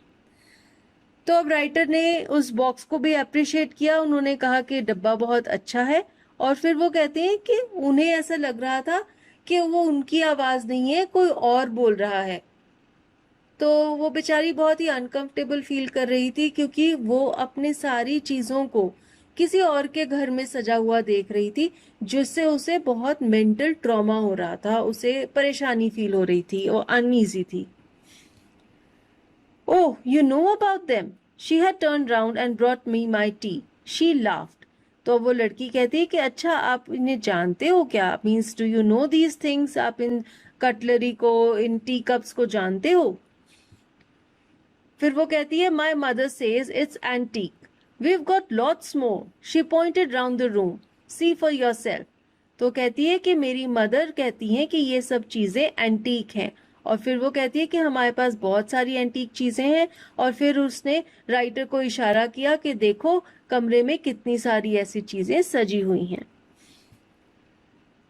तो अब राइटर ने उस बॉक्स को भी अप्रिशिएट किया, उन्होंने कहा कि डब्बा बहुत अच्छा है, और फिर वो कहते हैं कि उन्हें ऐसा लग रहा था कि वो उनकी आवाज नहीं है, कोई और बोल रहा है। तो वो बेचारी बहुत ही अनकंफर्टेबल फील कर रही थी, क्योंकि वो अपने सारी चीजों को किसी और के घर में सजा हुआ देख रही थी, जिससे उसे बहुत मेंटल ट्रॉमा हो रहा था, उसे परेशानी फील हो रही थी और अनईजी थी। Oh, you know about them? She had turned round and brought me my tea. She laughed. तो वो लड़की कहती है कि अच्छा, आप इन्हें जानते हो क्या? Means do you know these things? आप इन कटलरी को, इन टी कप्स को जानते हो? फिर वो कहती है, my mother says it's antique. We've got lots more. She pointed round the room. See for yourself. तो कहती है कि मेरी मदर कहती हैं कि ये सब चीजें एंटीक हैं, और फिर वो कहती है कि हमारे पास बहुत सारी एंटीक चीजें हैं, और फिर उसने राइटर को इशारा किया कि देखो कमरे में कितनी सारी ऐसी चीजें सजी हुई हैं।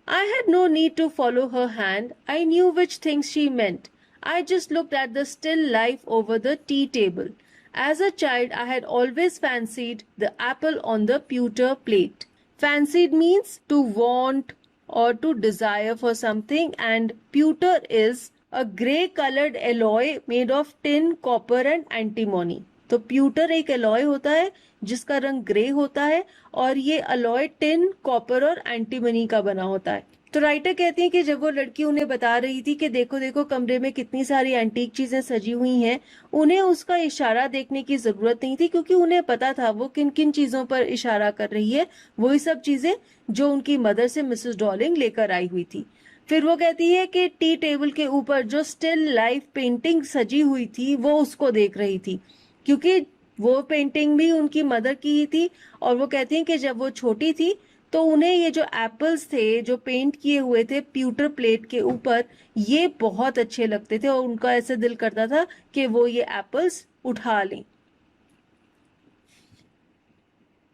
I had no need to follow her hand. I knew which things she meant. I just looked at the still life over the tea table. As a child, I had always fancied the apple on the pewter plate. Fancied means to want or to desire for something, and pewter is a grey colored alloy made of tin, copper and antimony. तो pewter एक alloy होता है जिसका रंग grey होता है, और ये अलॉय टिन, कॉपर और एंटीमनी का बना होता है। तो राइटर कहती है कि जब वो लड़की उन्हें बता रही थी कि देखो देखो कमरे में कितनी सारी एंटीक चीजें सजी हुई हैं, उन्हें उसका इशारा देखने की जरूरत नहीं थी, क्योंकि उन्हें पता था वो किन किन चीजों पर इशारा कर रही है। वही सब चीजें जो उनकी मदर से मिसेस डॉलिंग लेकर आई हुई थी। फिर वो कहती है कि टी टेबल के ऊपर जो स्टिल लाइफ पेंटिंग सजी हुई थी वो उसको देख रही थी, क्योंकि वो पेंटिंग भी उनकी मदर की ही थी। और वो कहती हैं कि जब वो छोटी थी तो उन्हें ये जो एप्पल्स थे जो पेंट किए हुए थे प्यूटर प्लेट के ऊपर, ये बहुत अच्छे लगते थे, और उनका ऐसा दिल करता था कि वो ये एप्पल्स उठा लें।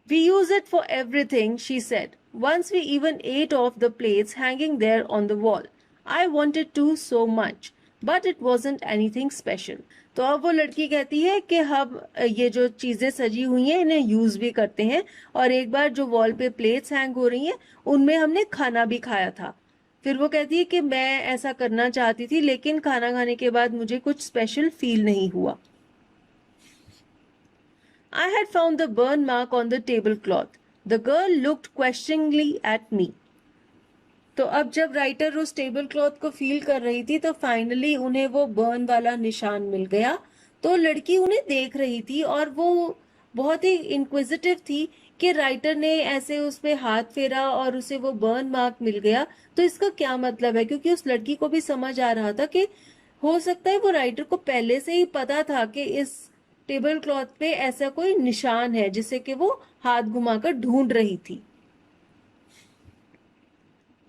We use it for everything, she said. Once we even ate off the plates hanging there on the wall. I wanted to so much, but it wasn't anything special. तो अब वो लड़की कहती है कि हम ये जो चीजें सजी हुई हैं इन्हें यूज भी करते हैं, और एक बार जो वॉल पे प्लेट्स हैंग हो रही हैं उनमें हमने खाना भी खाया था। फिर वो कहती है कि मैं ऐसा करना चाहती थी, लेकिन खाना खाने के बाद मुझे कुछ स्पेशल फील नहीं हुआ। I had found the burn mark on the tablecloth. The girl looked questioningly at me. तो अब जब राइटर उस टेबल क्लॉथ को फील कर रही थी तो फाइनली उन्हें वो बर्न वाला निशान मिल गया। तो लड़की उन्हें देख रही थी और वो बहुत ही इंक्विजिटिव थी कि राइटर ने ऐसे उस पे हाथ फेरा और उसे वो बर्न मार्क मिल गया, तो इसका क्या मतलब है? क्योंकि उस लड़की को भी समझ आ रहा था कि हो सकता है वो राइटर को पहले से ही पता था कि इस टेबल क्लॉथ पे ऐसा कोई निशान है जिसे कि वो हाथ घुमाकर ढूंढ रही थी।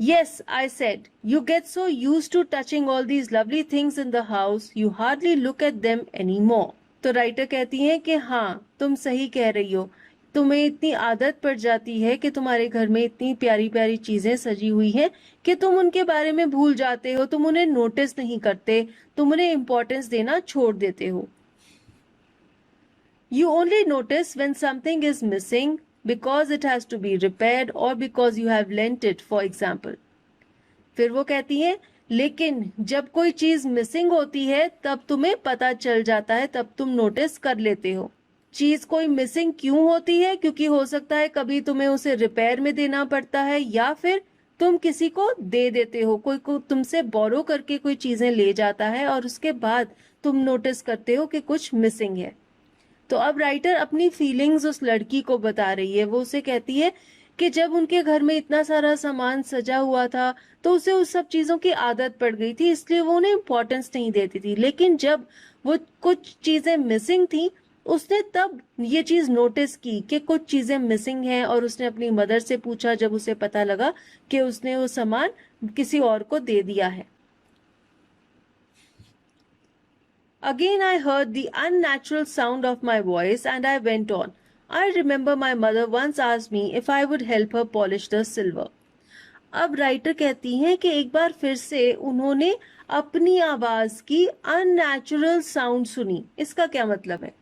Yes, I said, you get so used to touching all these lovely things in the house, you hardly look at them anymore. तो राइटर कहती है कि हाँ, तुम सही कह रही हो, तुम्हें इतनी आदत पड़ जाती है कि तुम्हारे घर में इतनी प्यारी प्यारी चीजें सजी हुई हैं कि तुम उनके बारे में भूल जाते हो, तुम उन्हें नोटिस नहीं करते, तुम उन्हें इम्पोर्टेंस देना छोड़ देते हो। You only notice when something is missing because it has to be repaired or because you have lent it, for example. फिर वो कहती है, लेकिन जब कोई चीज मिसिंग होती है तब तुम्हें पता चल जाता है, तब तुम नोटिस कर लेते हो। चीज कोई मिसिंग क्यों होती है? क्योंकि हो सकता है कभी तुम्हें उसे रिपेयर में देना पड़ता है, या फिर तुम किसी को दे देते हो, कोई को तुमसे बोरो करके कोई चीजें ले जाता है और उसके बाद तुम नोटिस करते हो कि कुछ मिसिंग है। तो अब राइटर अपनी फीलिंग्स उस लड़की को बता रही है। वो उसे कहती है कि जब उनके घर में इतना सारा सामान सजा हुआ था तो उसे उस सब चीजों की आदत पड़ गई थी, इसलिए वो उन्हें इम्पोर्टेंस नहीं देती थी। लेकिन जब वो कुछ चीजें मिसिंग थी उसने तब ये चीज नोटिस की कि कुछ चीजें मिसिंग हैं, और उसने अपनी मदर से पूछा जब उसे पता लगा कि उसने वो सामान किसी और को दे दिया है। Again I heard the unnatural sound of my voice and I went on. I remember my mother once asked me if I would help her polish the silver. अब राइटर कहती हैं कि एक बार फिर से उन्होंने अपनी आवाज की अननेचुरल साउंड सुनी। इसका क्या मतलब है?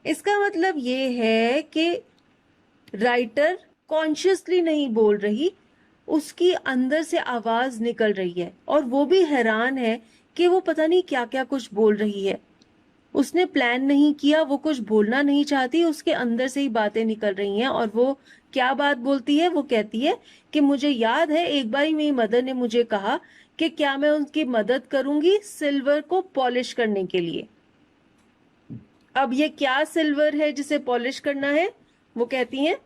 इसका मतलब ये है कि राइटर कॉन्शियसली नहीं बोल रही, उसकी अंदर से आवाज निकल रही है और वो भी हैरान है कि वो पता नहीं क्या क्या कुछ बोल रही है। उसने प्लान नहीं किया, वो कुछ बोलना नहीं चाहती, उसके अंदर से ही बातें निकल रही हैं। और वो क्या बात बोलती है? वो कहती है कि मुझे याद है एक बार मेरी मदर ने मुझे कहा कि क्या मैं उनकी मदद करूंगी सिल्वर को पॉलिश करने के लिए। अब ये क्या सिल्वर है जिसे पॉलिश करना है? वो कहती हैं,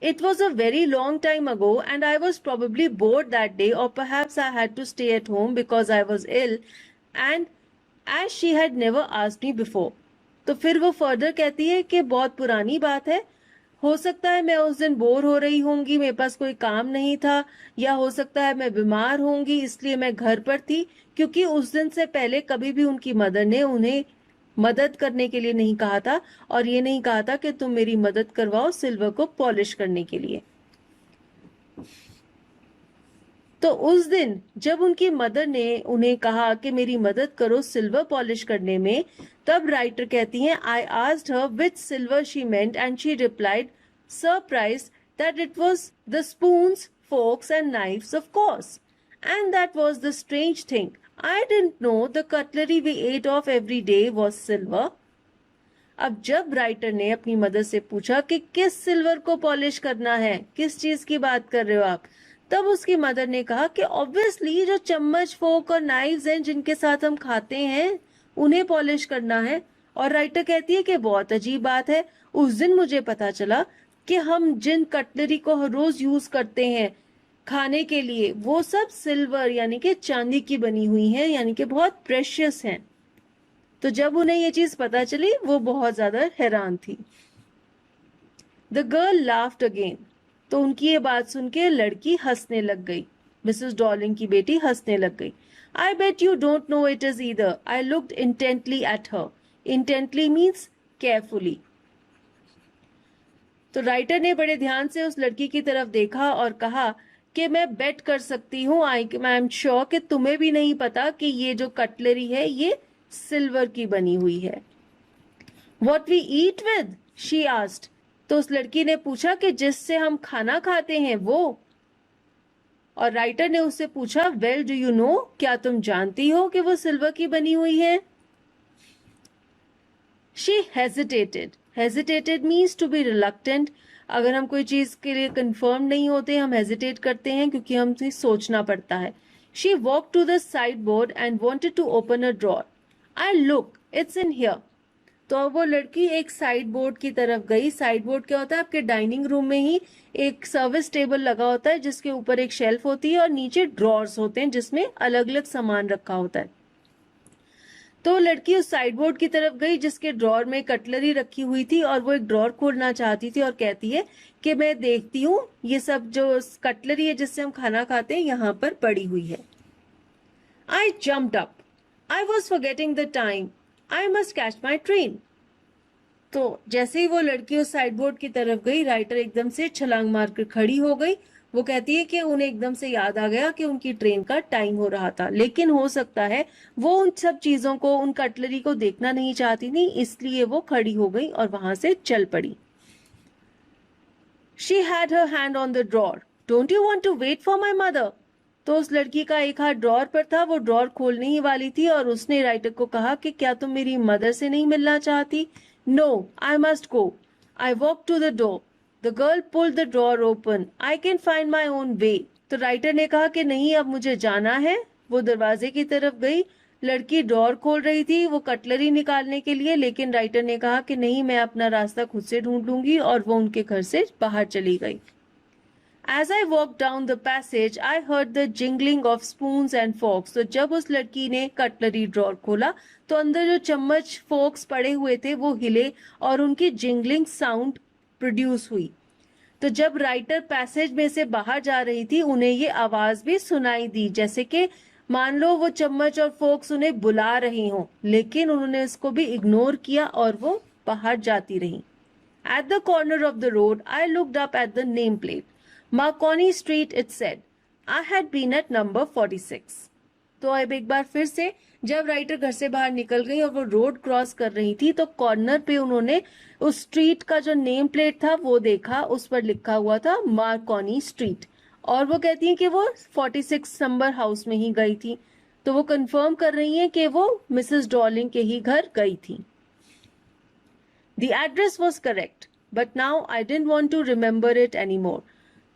It was a very long time ago and I was probably bored that day, or perhaps I had to stay at home because I was ill and as she had never asked me before. तो फिर वो further कहती है कि बहुत पुरानी बात है, हो सकता है मैं उस दिन बोर हो रही होंगी, मेरे पास कोई काम नहीं था, या हो सकता है मैं बीमार होंगी इसलिए मैं घर पर थी, क्योंकि उस दिन से पहले कभी भी उनकी मदर ने उन्हें मदद करने के लिए नहीं कहा था और ये नहीं कहा था कि तुम मेरी मदद करवाओ सिल्वर को पॉलिश करने के लिए। तो उस दिन जब उनकी मदर ने उन्हें कहा कि मेरी मदद करो सिल्वर पॉलिश करने में, तब राइटर कहती हैं, I asked her which silver she meant and she replied surprised that it was the spoons, forks and knives, of course. And that was the strange thing. I didn't know the cutlery we ate of every day was silver. अब जब writer ने अपनी mother से पूछा कि किस silver को polish करना है, किस चीज की बात कर रहे हो आप, तब उसकी मदर ने कहा कि ऑब्वियसली जो चम्मच, फोक और नाइव्स हैं जिनके साथ हम खाते हैं उन्हें पॉलिश करना है। और राइटर कहती है कि बहुत अजीब बात है, उस दिन मुझे पता चला कि हम जिन कटलरी को हर रोज यूज करते हैं खाने के लिए वो सब सिल्वर यानी कि चांदी की बनी हुई है, यानी कि बहुत प्रेशियस हैं। तो जब उन्हें ये चीज पता चली वो बहुत ज्यादा हैरान थी। The girl laughed again. तो उनकी ये बात सुन के लड़की हंसने लग गई। मिसेस डॉर्लिंग की बेटी हंसने लग गई। I bet you don't know it is either. I looked intently at her. Intently means carefully. तो राइटर ने बड़े ध्यान से उस लड़की की तरफ देखा और कहा कि मैं बेट कर सकती हूँ, आई एम श्योर कि तुम्हें भी नहीं पता कि ये जो कटलरी है ये सिल्वर की बनी हुई है। What we eat with? She asked. तो उस लड़की ने पूछा कि जिससे हम खाना खाते हैं वो। और राइटर ने उससे पूछा, वेल डू यू नो, क्या तुम जानती हो कि वो सिल्वर की बनी हुई है? She hesitated. Hesitated means to be reluctant. अगर हम कोई चीज के लिए कंफर्म नहीं होते हम हेजिटेट करते हैं क्योंकि हमें सोचना पड़ता है। She walked to the sideboard and wanted to open a drawer. I look, it's in here. तो वो लड़की एक साइड बोर्ड की तरफ गई। साइड बोर्ड क्या होता है? आपके डाइनिंग रूम में ही एक सर्विस टेबल लगा होता है जिसके ऊपर एक शेल्फ होती है और नीचे ड्रॉर्स होते हैं जिसमें अलग अलग सामान रखा होता है। तो लड़की उस साइड बोर्ड की तरफ गई जिसके ड्रॉर में कटलरी रखी हुई थी और वो एक ड्रॉर खोलना चाहती थी और कहती है कि मैं देखती हूँ ये सब जो कटलरी है जिससे हम खाना खाते हैं यहाँ पर पड़ी हुई है। आई jumped up. I was forgetting the time. I must catch my train. तो जैसे ही वो लड़की उस साइड बोर्ड की तरफ गई, राइटर एकदम से छलांग मारकर खड़ी हो गई। वो कहती है कि उन्हें एकदम से याद आ गया कि उनकी ट्रेन का टाइम हो रहा था, लेकिन हो सकता है वो उन सब चीजों को, उन कटलरी को देखना नहीं चाहती थी, इसलिए वो खड़ी हो गई और वहां से चल पड़ी। She had her hand on the drawer. Don't you want to wait for my mother? तो उस लड़की का एक हाथ ड्रॉर पर था, वो ड्रॉर खोलने ही वाली थी और उसने राइटर को कहा कि क्या तुम मेरी मदर से नहीं मिलना चाहती? No, I must go. I walked to the door. The girl pulled the drawer open. I can find my own way. तो राइटर ने कहा कि नहीं, अब मुझे जाना है। वो दरवाजे की तरफ गई। लड़की ड्रॉर खोल रही थी वो कटलरी निकालने के लिए, लेकिन राइटर ने कहा कि नहीं, मैं अपना रास्ता खुद से ढूंढ लूंगी, और वो उनके घर से बाहर चली गई। As I walked down the passage, I heard the jingling of spoons and forks. तो जब उस लड़की ने कटलरी ड्रॉर खोला तो अंदर जो चम्मच फोक्स पड़े हुए थे वो हिले और उनकी जिंगलिंग साउंड प्रोड्यूस हुई। तो जब राइटर पैसेज में से बाहर जा रही थी उन्हें ये आवाज भी सुनाई दी, जैसे कि मान लो वो चम्मच और फोक्स उन्हें बुला रही हों, लेकिन उन्होंने इसको भी इग्नोर किया और वो बाहर जाती रही। At the corner of the road, I looked up at the name plate. Marconi Street, it said. I had been at number 46. तो अब एक बार फिर से जब राइटर घर से बाहर निकल गई और वो रोड क्रॉस कर रही थी तो कॉर्नर पे उन्होंने उस स्ट्रीट का जो नेम प्लेट था वो देखा, उस पर लिखा हुआ था मार्कोनी स्ट्रीट, और वो कहती है कि वो 46 नंबर हाउस में ही गई थी। तो वो कंफर्म कर रही हैं कि वो मिसेस डॉर्लिंग के ही घर गई थी। The address was correct, but now I didn't want to remember it anymore.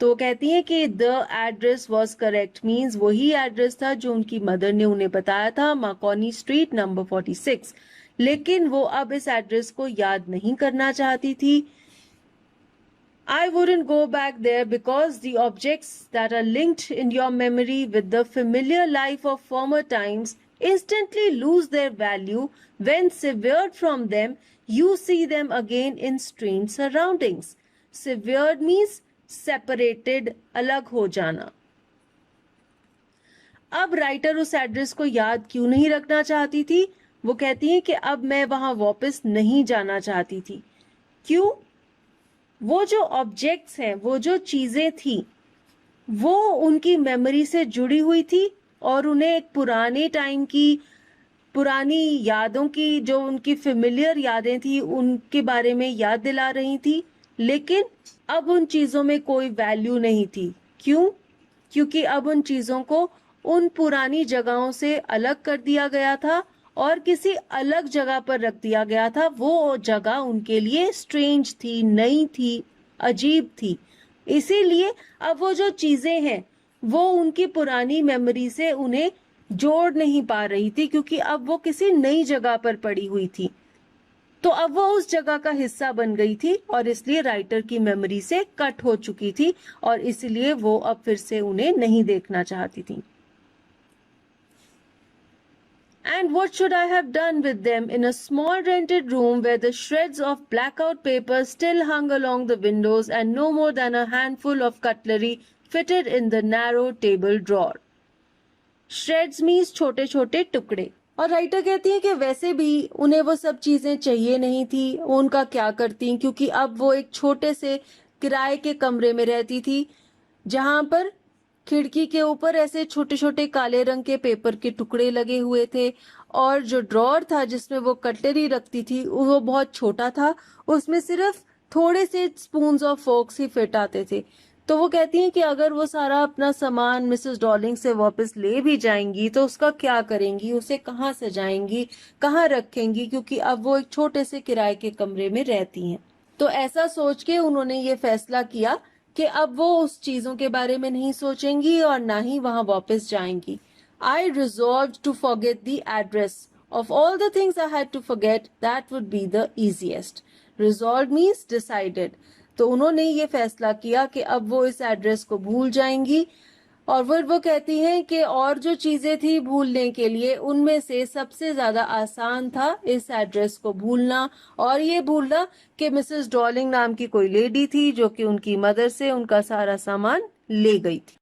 तो कहती हैं कि the address was correct means वही एड्रेस था जो उनकी मदर ने उन्हें बताया था, मार्कोनी स्ट्रीट नंबर 46, लेकिन वो अब इस एड्रेस को याद नहीं करना चाहती थी। I wouldn't go back there because the objects that are linked in your memory with the familiar life of former times instantly lose their value when severed from them. You see them again in strange surroundings. Severed means separated, अलग हो जाना। अब writer उस address को याद क्यों नहीं रखना चाहती थी? वो कहती है कि अब मैं वहां वापस नहीं जाना चाहती थी। क्यों? वो जो ऑब्जेक्ट्स हैं, वो जो चीजें थी, वो उनकी मेमोरी से जुड़ी हुई थी और उन्हें एक पुराने टाइम की, पुरानी यादों की, जो उनकी फेमिलियर यादें थी उनके बारे में याद दिला रही थी, लेकिन अब उन चीजों में कोई वैल्यू नहीं थी। क्यों? क्योंकि अब उन चीजों को उन पुरानी जगहों से अलग कर दिया गया था और किसी अलग जगह पर रख दिया गया था। वो जगह उनके लिए स्ट्रेंज थी, नई थी, अजीब थी। इसीलिए अब वो जो चीजें हैं वो उनकी पुरानी मेमोरी से उन्हें जोड़ नहीं पा रही थी, क्योंकि अब वो किसी नई जगह पर पड़ी हुई थी। तो अब वो उस जगह का हिस्सा बन गई थी और इसलिए राइटर की मेमोरी से कट हो चुकी थी और इसलिए वो अब फिर से उन्हें नहीं देखना चाहती थी। And what should I have done with them in a small rented room where the shreds of blackout paper still hung along the windows and no more than a handful of cutlery fitted in the narrow table drawer? Shreds means छोटे छोटे टुकड़े। और writer कहती है कि वैसे भी उन्हें वो सब चीजें चाहिए नहीं थी, उनका क्या करती, क्योंकि अब वो एक छोटे से किराए के कमरे में रहती थी जहां पर खिड़की के ऊपर ऐसे छोटे छोटे काले रंग के पेपर के टुकड़े लगे हुए थे और जो ड्रॉर था जिसमें वो कटलरी रखती थी वो बहुत छोटा था, उसमें सिर्फ थोड़े से स्पून्स और फोर्क्स ही फिट आते थे। तो वो कहती हैं कि अगर वो सारा अपना सामान मिसेस डॉर्लिंग से वापस ले भी जाएंगी तो उसका क्या करेंगी, उसे कहाँ सजाएंगी, कहाँ रखेंगी, क्योंकि अब वो एक छोटे से किराए के कमरे में रहती हैं। तो ऐसा सोच के उन्होंने ये फैसला किया कि अब वो उस चीजों के बारे में नहीं सोचेंगी और ना ही वहां वापस जाएंगी। I resolved to forget the address. Of all the things I had to forget, that would be the easiest. Resolved means decided. तो उन्होंने ये फैसला किया कि अब वो इस एड्रेस को भूल जाएंगी और फिर वो कहती हैं कि और जो चीजें थी भूलने के लिए उनमें से सबसे ज्यादा आसान था इस एड्रेस को भूलना और ये भूलना कि मिसेस डॉर्लिंग नाम की कोई लेडी थी जो कि उनकी मदर से उनका सारा सामान ले गई थी।